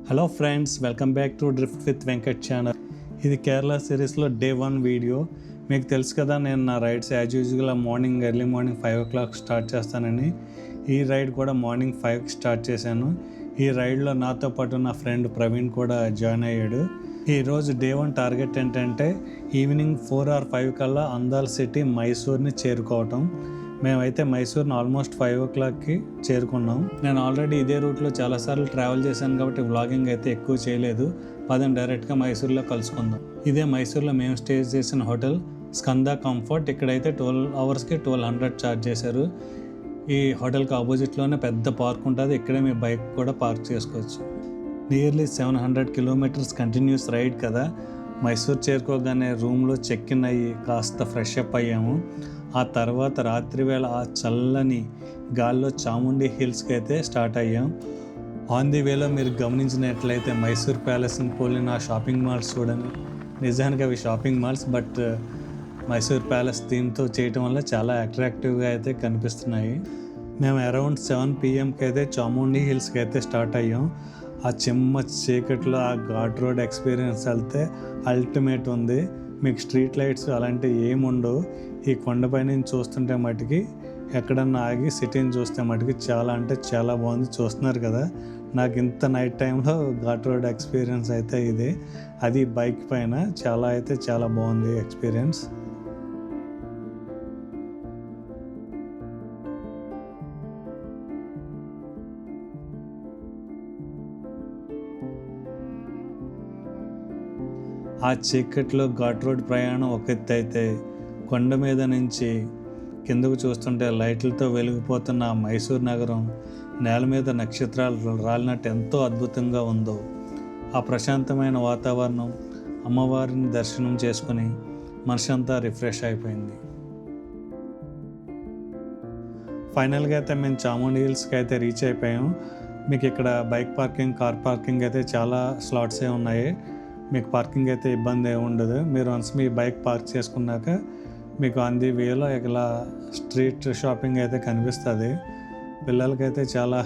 Hello friends, welcome back to drift with Venkat channel. ఇది కేరళ సిరీస్లో day 1 video. మీకు తెలుసు కదా, నేను నా రైడ్స్ యాజ్ యూజువల్గా ఎర్లీ మార్నింగ్ 5 o'clock స్టార్ట్ చేస్తానని. ఈ రైడ్ కూడా మార్నింగ్ 5కి స్టార్ట్ చేశాను. ఈ రైడ్లో నాతో పాటు నా ఫ్రెండ్ ప్రవీణ్ కూడా జాయిన్ అయ్యాడు. ఈరోజు డే 1 టార్గెట్ ఏంటంటే ఈవినింగ్ 4 or 5 కల్లా అందాల్ సిటీ మైసూర్ని చేరుకోవటం. మేమైతే మైసూర్ని ఆల్మోస్ట్ 5 o'clockకి చేరుకున్నాం. నేను ఆల్రెడీ ఇదే రూట్లో చాలాసార్లు ట్రావెల్ చేశాను కాబట్టి వ్లాగింగ్ అయితే ఎక్కువ చేయలేదు. పదండి డైరెక్ట్గా మైసూర్లో కలుసుకుందాం. ఇదే మైసూర్లో మేము స్టే చేసిన హోటల్ స్కంద కంఫర్ట్. ఇక్కడైతే 12 hours-కి 1200 ఛార్జ్ చేశారు. ఈ హోటల్కి ఆపోజిట్లోనే పెద్ద పార్క్ ఉంటుంది. ఇక్కడే మీ బైక్ కూడా పార్క్ చేసుకోవచ్చు. నియర్లీ 700 kilometers కంటిన్యూస్ రైడ్ కదా. మైసూర్ చేరుకోగానే రూమ్లో చెక్ ఇన్ అయ్యి కాస్త ఫ్రెష్ అప్ అయ్యాము. ఆ తర్వాత రాత్రి వేళ ఆ చల్లని గాల్లో చాముండి హిల్స్కి అయితే స్టార్ట్ అయ్యాం. ఆన్ ది వేలో మీరు గమనించినట్లయితే మైసూర్ ప్యాలెస్ని పోలిన ఆ షాపింగ్ మాల్స్ చూడండి. నిజానికి అవి shopping malls, but Mysore palace థీమ్తో చేయటం వల్ల చాలా అట్రాక్టివ్గా అయితే కనిపిస్తున్నాయి. మేము అరౌండ్ 7 PM అయితే చాముండి హిల్స్కి అయితే స్టార్ట్ అయ్యాం. ఆ చెమ్మ చీకట్లో ఆ ఘాట్ రోడ్ ఎక్స్పీరియన్స్ వెళ్తే అల్టిమేట్ ఉంది. మీకు స్ట్రీట్ లైట్స్ అలాంటివి ఏముండవు. ఈ కొండపై నుంచి చూస్తుంటే మటుకి ఎక్కడన్నా ఆగి సిటీని చూస్తే మటుకి చాలా అంటే చాలా బాగుంది. చూస్తున్నారు కదా, నాకు ఇంత నైట్ టైంలో ఘాట్ రోడ్ ఎక్స్పీరియన్స్ అయితే ఇది, అది బైక్ పైన చాలా బాగుంది ఎక్స్పీరియన్స్. ఆ చీకట్లో ఘాట్ రోడ్ ప్రయాణం ఒక ఎత్తు అయితే, కొండ మీద నుంచి కిందకు చూస్తుంటే లైట్లతో వెలిగిపోతున్న మైసూర్ నగరం నేల మీద నక్షత్రాలు రాలినట్టు ఎంతో అద్భుతంగా ఉందో. ఆ ప్రశాంతమైన వాతావరణం, అమ్మవారిని దర్శనం చేసుకుని మనసంతా రిఫ్రెష్ అయిపోయింది. ఫైనల్గా అయితే మేము చాముండి హిల్స్కి అయితే రీచ్ అయిపోయాం. మీకు ఇక్కడ బైక్ పార్కింగ్, కార్ పార్కింగ్ అయితే చాలా స్లాట్సే ఉన్నాయి. మీకు పార్కింగ్ అయితే ఇబ్బంది ఏమి ఉండదు. మీరు వన్స్ మీ బైక్ పార్క్ చేసుకున్నాక మీకు ఆన్ ది వేలో ఇలా స్ట్రీట్ షాపింగ్ అయితే కనిపిస్తుంది. పిల్లలకైతే చాలా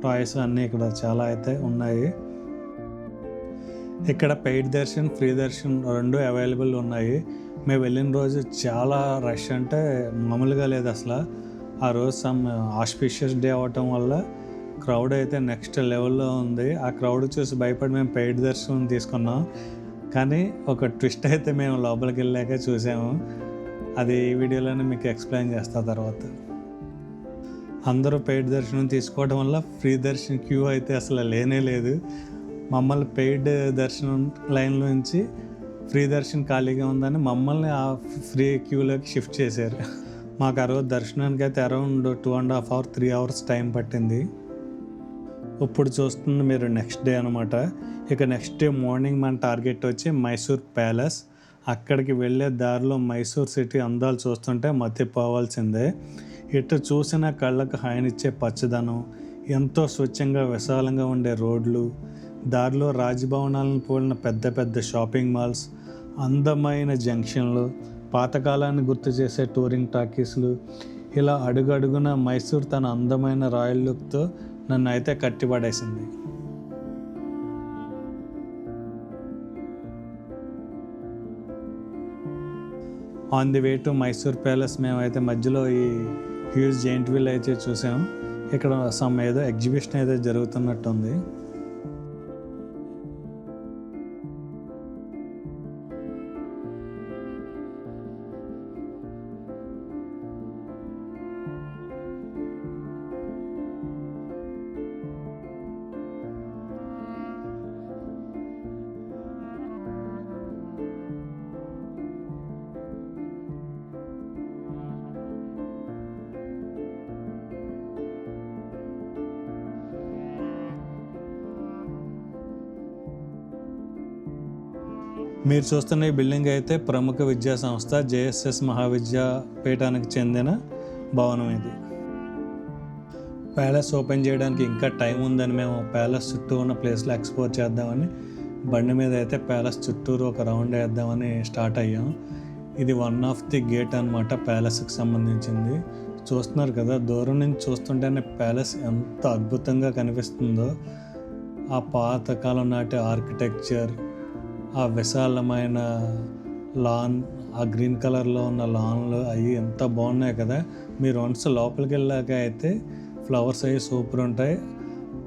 టాయ్స్ అన్నీ ఇక్కడ చాలా అయితే ఉన్నాయి. ఇక్కడ పెయిడ్ దర్శన్, ఫ్రీ దర్శన్ రెండు అవైలబుల్ ఉన్నాయి. మేము వెళ్ళిన రోజు చాలా రష్ అంటే మామూలుగా లేదు అసలు. ఆ రోజు సమ్ ఆస్పిషియస్ డే అవ్వటం వల్ల క్రౌడ్ అయితే నెక్స్ట్ లెవెల్లో ఉంది. ఆ క్రౌడ్ చూసి భయపడి మేము పెయిడ్ దర్శనం తీసుకున్నాం. కానీ ఒక ట్విస్ట్ అయితే మేము లోపలికి వెళ్ళాక చూసాము. అది ఈ వీడియోలోనే మీకు ఎక్స్ప్లెయిన్ చేస్తా తర్వాత. అందరూ పెయిడ్ దర్శనం తీసుకోవడం వల్ల ఫ్రీ దర్శనం క్యూ అయితే అసలు లేనే లేదు. మమ్మల్ని పెయిడ్ దర్శనం లైన్లో నుంచి ఫ్రీ దర్శనం ఖాళీగా ఉందని మమ్మల్ని ఆ ఫ్రీ క్యూలోకి షిఫ్ట్ చేశారు. మాకు ఆ రోజు దర్శనానికి అయితే అరౌండ్ 2.5 hours 3 hours టైం పట్టింది. ఇప్పుడు చూస్తుంది మీరు నెక్స్ట్ డే అనమాట. ఇక నెక్స్ట్ డే మార్నింగ్ మన టార్గెట్ వచ్చి మైసూర్ ప్యాలెస్. అక్కడికి వెళ్ళే దారిలో మైసూర్ సిటీ అందాలు చూస్తుంటే మతిపోవాల్సిందే. ఇటు చూసిన కళ్ళకు హాయినిచ్చే పచ్చదనం, ఎంతో స్వచ్ఛంగా విశాలంగా ఉండే రోడ్లు, దారిలో రాజభవనాలను పోలిన పెద్ద పెద్ద షాపింగ్ మాల్స్, అందమైన జంక్షన్లు, పాతకాలాన్ని గుర్తు చేసే టూరింగ్ టాకీస్లు, ఇలా అడుగడుగున మైసూర్ తన అందమైన రాయల్ లుక్తో నన్ను అయితే కట్టిపడేసింది. On the way to Mysore palace మేమైతే మధ్యలో ఈ హ్యూజ్ జైంట్ వీల్ అయితే చూసాము. ఇక్కడ ఏదో ఎగ్జిబిషన్ అయితే జరుగుతున్నట్టుంది. మీరు చూస్తున్న ఈ బిల్డింగ్ అయితే ప్రముఖ విద్యా సంస్థ JSS మహావిద్యాపీఠానికి చెందిన భవనం ఇది. ప్యాలెస్ ఓపెన్ చేయడానికి ఇంకా టైం ఉందని మేము ప్యాలెస్ చుట్టూ ఉన్న ప్లేస్లో ఎక్స్ప్లోర్ చేద్దామని బండి మీద అయితే ప్యాలెస్ చుట్టూరు ఒక రౌండ్ వేద్దామని స్టార్ట్ అయ్యాం. ఇది వన్ ఆఫ్ ది గేట్ అనమాట ప్యాలెస్కి సంబంధించింది. చూస్తున్నారు కదా, దూరం నుంచి చూస్తుంటేనే ప్యాలెస్ ఎంత అద్భుతంగా కనిపిస్తుందో. ఆ పాతకాలం నాటి ఆర్కిటెక్చర్, ఆ విశాలమైన లాన్, ఆ గ్రీన్ కలర్లో ఉన్న లాన్లు అవి ఎంత బాగున్నాయి కదా. మీరు వన్స్ లోపలికి వెళ్ళాక అయితే ఫ్లవర్స్ అవి సూపర్ ఉంటాయి.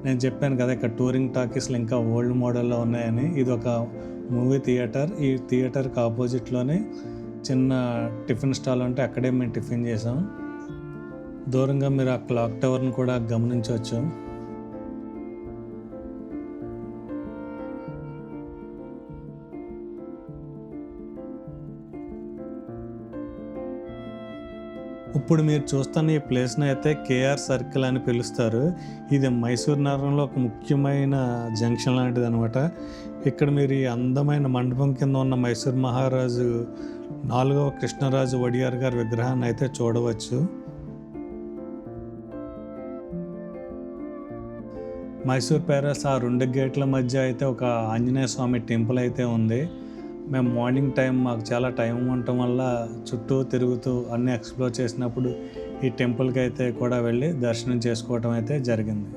నేను చెప్పాను కదా ఇక్కడ టూరింగ్ టాకీస్లు ఇంకా ఓల్డ్ మోడల్లో ఉన్నాయని. ఇది ఒక మూవీ థియేటర్. ఈ థియేటర్కి ఆపోజిట్లోనే చిన్న టిఫిన్ స్టాల్ ఉంటే అక్కడే మేము టిఫిన్ చేసాం. దూరంగా మీరు ఆ క్లాక్ టవర్ని కూడా గమనించవచ్చు. ఇప్పుడు మీరు చూస్తున్న ఈ ప్లేస్ని అయితే కేఆర్ సర్కిల్ అని పిలుస్తారు. ఇది మైసూర్ నగరంలో ఒక ముఖ్యమైన జంక్షన్ లాంటిది అనమాట. ఇక్కడ మీరు ఈ అందమైన మండపం కింద ఉన్న మైసూర్ మహారాజు 4వ కృష్ణరాజు వడియార్ గారి విగ్రహాన్ని అయితే చూడవచ్చు. మైసూర్ ప్యాలెస్ ఆ 2 గేట్ల మధ్య అయితే ఒక ఆంజనేయ స్వామి టెంపుల్ అయితే ఉంది. మేము మార్నింగ్ టైం మాకు చాలా టైం ఉండటం వల్ల చుట్టూ తిరుగుతూ అన్నీ ఎక్స్ప్లోర్ చేసినప్పుడు ఈ టెంపుల్కి అయితే కూడా వెళ్ళి దర్శనం చేసుకోవటం అయితే జరిగింది.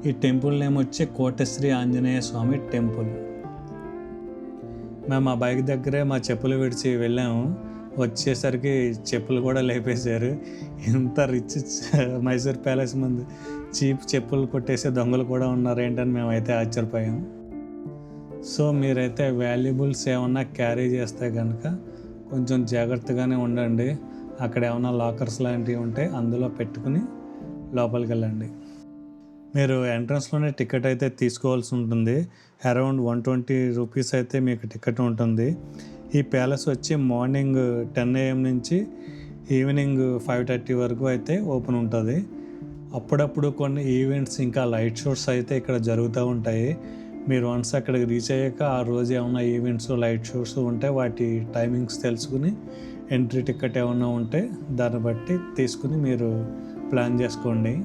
ఈ టెంపుల్ నేమ్ వచ్చి కోటశ్రీ ఆంజనేయ స్వామి టెంపుల్. మేము ఆ బైక్ దగ్గరే మా చెప్పులు విడిచి వెళ్ళాము. వచ్చేసరికి చెప్పులు కూడా లేపేశారు. ఇంత రిచ్ మైసూర్ ప్యాలెస్ ముందు చీప్ చెప్పులు కొట్టేసే దొంగలు కూడా ఉన్నారు ఏంటని మేమైతే ఆశ్చర్యపోయాం. సో మీరైతే వాల్యుబుల్స్ ఏమన్నా క్యారీ చేస్తే కనుక కొంచెం జాగ్రత్తగానే ఉండండి. అక్కడ ఏమన్నా లాకర్స్ లాంటివి ఉంటే అందులో పెట్టుకుని లోపలికి వెళ్ళండి. మీరు ఎంట్రన్స్లోనే టికెట్ అయితే తీసుకోవాల్సి ఉంటుంది. అరౌండ్ 120 రూపీస్ అయితే మీకు టికెట్ ఉంటుంది. ఈ ప్యాలెస్ వచ్చి మార్నింగ్ 10 AM నుంచి ఈవినింగ్ 5:30 వరకు అయితే ఓపెన్ ఉంటుంది. అప్పుడప్పుడు కొన్ని ఈవెంట్స్ ఇంకా లైట్ షోస్ అయితే ఇక్కడ జరుగుతూ ఉంటాయి. మీరు వన్స్ అక్కడికి రీచ్ అయ్యాక ఆ రోజు ఏమైనా ఈవెంట్స్ లైట్ షోస్ ఉంటే వాటి టైమింగ్స్ తెలుసుకుని ఎంట్రీ టికెట్ ఏమైనా ఉంటే దాన్ని బట్టి తీసుకుని మీరు ప్లాన్ చేసుకోండి.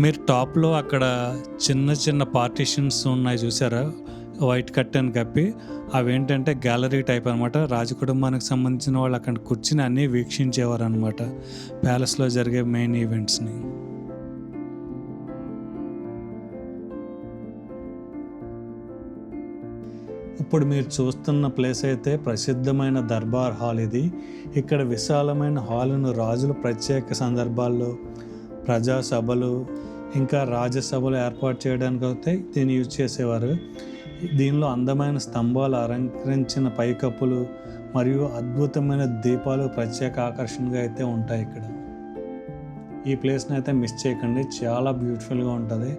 మీరు టాప్లో అక్కడ చిన్న చిన్న పార్టీషన్స్ ఉన్నాయి చూసారా, వైట్ కర్టెన్ కప్పి. అవి ఏంటంటే గ్యాలరీ టైప్ అనమాట. రాజకుటుంబానికి సంబంధించిన వాళ్ళు అక్కడ కూర్చుని అన్నీ వీక్షించేవారు అనమాట, ప్యాలెస్లో జరిగే మెయిన్ ఈవెంట్స్ని. ఇప్పుడు మీరు చూస్తున్న ప్లేస్ అయితే ప్రసిద్ధమైన దర్బార్ హాల్ ఇది. ఇక్కడ విశాలమైన హాలును రాజులు ప్రత్యేక సందర్భాల్లో, ప్రజా సభలు ఇంకా రాజ్యసభలు ఏర్పాటు చేయడానికి అయితే దీన్ని యూజ్ చేసేవారు. దీనిలో అందమైన స్తంభాలు, అలంకరించిన పైకప్పులు మరియు అద్భుతమైన దీపాలు ప్రత్యేక ఆకర్షణగా అయితే ఉంటాయి ఇక్కడ. ఈ ప్లేస్ని అయితే మిస్ చేయకండి, చాలా బ్యూటిఫుల్గా ఉంటుంది.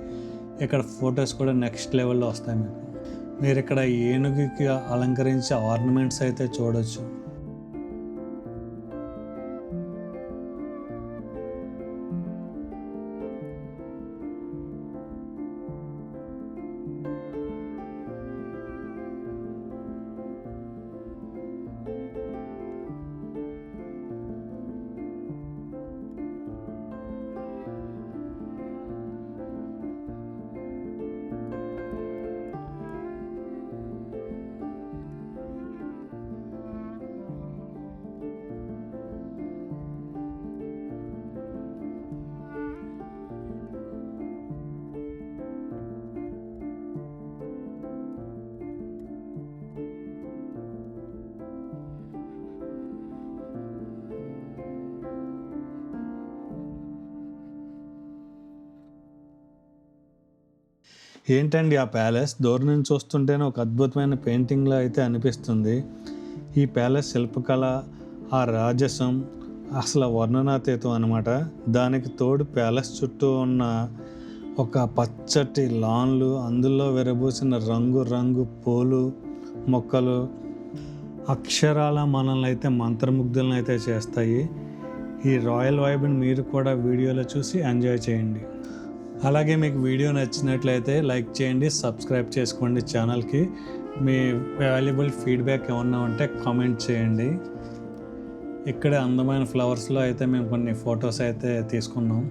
ఇక్కడ ఫొటోస్ కూడా నెక్స్ట్ లెవెల్లో వస్తాయి మీకు. మీరు ఇక్కడ ఏనుగుకి అలంకరించే ఆర్నమెంట్స్ అయితే చూడొచ్చు. ఏంటండి ఆ ప్యాలెస్ దూరం నుంచి చూస్తుంటేనే ఒక అద్భుతమైన పెయింటింగ్లా అయితే అనిపిస్తుంది. ఈ ప్యాలెస్ శిల్పకళ, ఆ రాజసం అసలు వర్ణనాతీతం అనమాట. దానికి తోడు ప్యాలెస్ చుట్టూ ఉన్న ఒక పచ్చటి లాన్లు, అందులో విరబూసిన రంగు రంగు పూలు మొక్కలు అక్షరాల మనల్ని అయితే మంత్రముగ్ధులను అయితే చేస్తాయి. ఈ రాయల్ వైబ్ని మీరు కూడా వీడియోలో చూసి ఎంజాయ్ చేయండి. అలాగే మీకు వీడియో నచ్చినట్లయితే లైక్ చేయండి, సబ్స్క్రైబ్ చేసుకోండి ఛానల్కి. మీ వాల్యుబుల్ ఫీడ్బ్యాక్ ఏమన్నా ఉంటే కామెంట్ చేయండి. ఇక్కడే అందమైన ఫ్లవర్స్లో అయితే మేము కొన్ని ఫొటోస్ అయితే తీసుకున్నాం.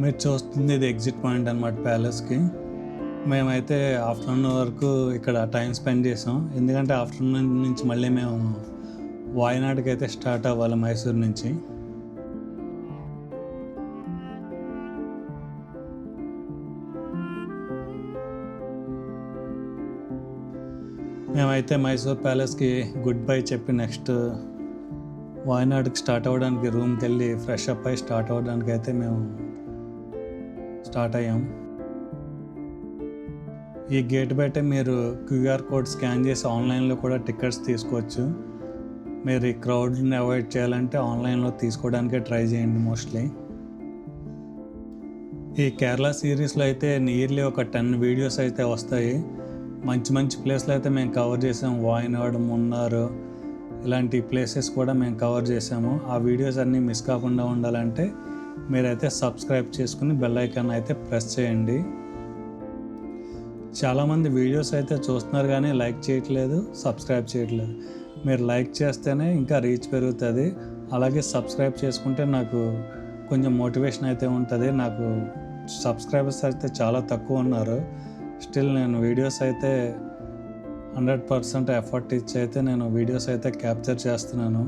మీరు చూస్తుంది ఇది ఎగ్జిట్ పాయింట్ అనమాట ప్యాలెస్కి. మేమైతే ఆఫ్టర్నూన్ వరకు ఇక్కడ టైం స్పెండ్ చేసాం. ఎందుకంటే ఆఫ్టర్నూన్ నుంచి మళ్ళీ మేము వాయనాడ్కి అయితే స్టార్ట్ అవ్వాలి మైసూర్ నుంచి. మేమైతే మైసూర్ ప్యాలెస్కి గుడ్ బై చెప్పి నెక్స్ట్ వాయనాడ్కి స్టార్ట్ అవ్వడానికి రూమ్కి వెళ్ళి ఫ్రెష్ అప్ అయ్యి స్టార్ట్ అవ్వడానికి అయితే మేము స్టార్ట్ అయ్యాం. ఈ గేట్ బయట మీరు క్యూఆర్ కోడ్ స్కాన్ చేసి ఆన్లైన్లో కూడా టికెట్స్ తీసుకోవచ్చు. మీరు ఈ క్రౌడ్ని అవాయిడ్ చేయాలంటే ఆన్లైన్లో తీసుకోవడానికే ట్రై చేయండి మోస్ట్లీ. ఈ కేరళ సిరీస్లో అయితే నియర్లీ ఒక 10 వీడియోస్ అయితే వస్తాయి. మంచి మంచి ప్లేస్లు అయితే మేము కవర్ చేసాము. వాయనాడ్, మున్నార్ ఇలాంటి ప్లేసెస్ కూడా మేము కవర్ చేసాము. ఆ వీడియోస్ అన్నీ మిస్ కాకుండా ఉండాలంటే మీరైతే సబ్స్క్రైబ్ చేసుకుని బెల్ ఐకాన్ అయితే ప్రెస్ చేయండి. చాలామంది వీడియోస్ అయితే చూస్తున్నారు కానీ లైక్ చేయట్లేదు, సబ్స్క్రైబ్ చేయట్లేదు. మీరు లైక్ చేస్తేనే ఇంకా రీచ్ పెరుగుతుంది. అలాగే సబ్స్క్రైబ్ చేసుకుంటే నాకు కొంచెం మోటివేషన్ అయితే ఉంటుంది. నాకు సబ్స్క్రైబర్స్ అయితే చాలా తక్కువ ఉన్నారు. స్టిల్ నేను వీడియోస్ అయితే 100% ఎఫర్ట్ ఇచ్చి అయితే నేను వీడియోస్ అయితే క్యాప్చర్ చేస్తున్నాను.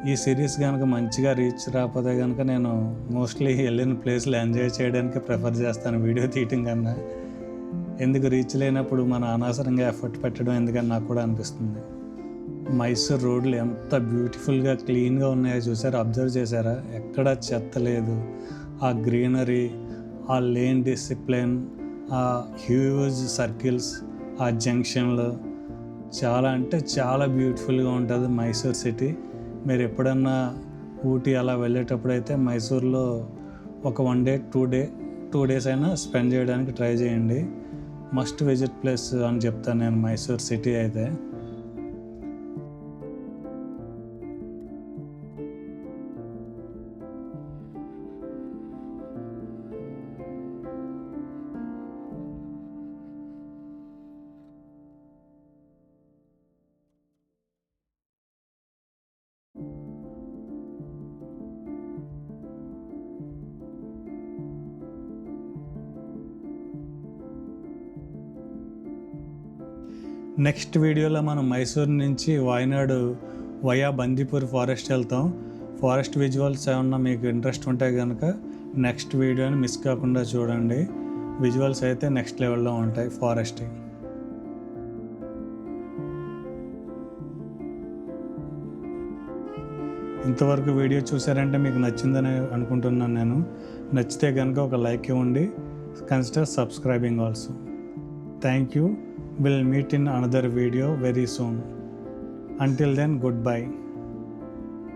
ఈ సిరీస్ కనుక మంచిగా రీచ్ రాకపోతే కనుక నేను మోస్ట్లీ వెళ్ళిన ప్లేస్లో ఎంజాయ్ చేయడానికి ప్రిఫర్ చేస్తాను వీడియో తీయటం కన్నా. ఎందుకు రీచ్ లేనప్పుడు మన అనవసరంగా ఎఫర్ట్ పెట్టడం ఎందుకని నాకు కూడా అనిపిస్తుంది. మైసూర్ రోడ్లు ఎంత బ్యూటిఫుల్గా క్లీన్గా ఉన్నాయో చూసారా, అబ్జర్వ్ చేశారా? ఎక్కడ చెత్త లేదు. ఆ గ్రీనరీ, ఆ లేన్ డిసిప్లిన్, ఆ హ్యూజ్ సర్కిల్స్, ఆ జంక్షన్లు చాలా అంటే చాలా బ్యూటిఫుల్గా ఉంటుంది మైసూర్ సిటీ. మీరు ఎప్పుడన్నా ఊటీ అలా వెళ్ళేటప్పుడు అయితే మైసూర్లో ఒక 1 డే 2 డేస్ అయినా స్పెండ్ చేయడానికి ట్రై చేయండి. మస్ట్ విజిట్ ప్లేస్ అని చెప్తాను నేను మైసూర్ సిటీ అయితే. నెక్స్ట్ వీడియోలో మనం మైసూర్ నుంచి వాయనాడ్ వయా బందీపూర్ ఫారెస్ట్ వెళ్తాం. ఫారెస్ట్ విజువల్స్ ఏమన్నా మీకు ఇంట్రెస్ట్ ఉంటే కనుక నెక్స్ట్ వీడియోని మిస్ కాకుండా చూడండి. విజువల్స్ అయితే నెక్స్ట్ లెవెల్లో ఉంటాయి ఫారెస్ట్. ఇంతవరకు వీడియో చూసారంటే మీకు నచ్చిందని అనుకుంటున్నాను నేను. నచ్చితే కనుక ఒక లైక్ ఇవ్వండి. Consider subscribing also. Thank you. We'll meet in another video very soon. Until then, goodbye.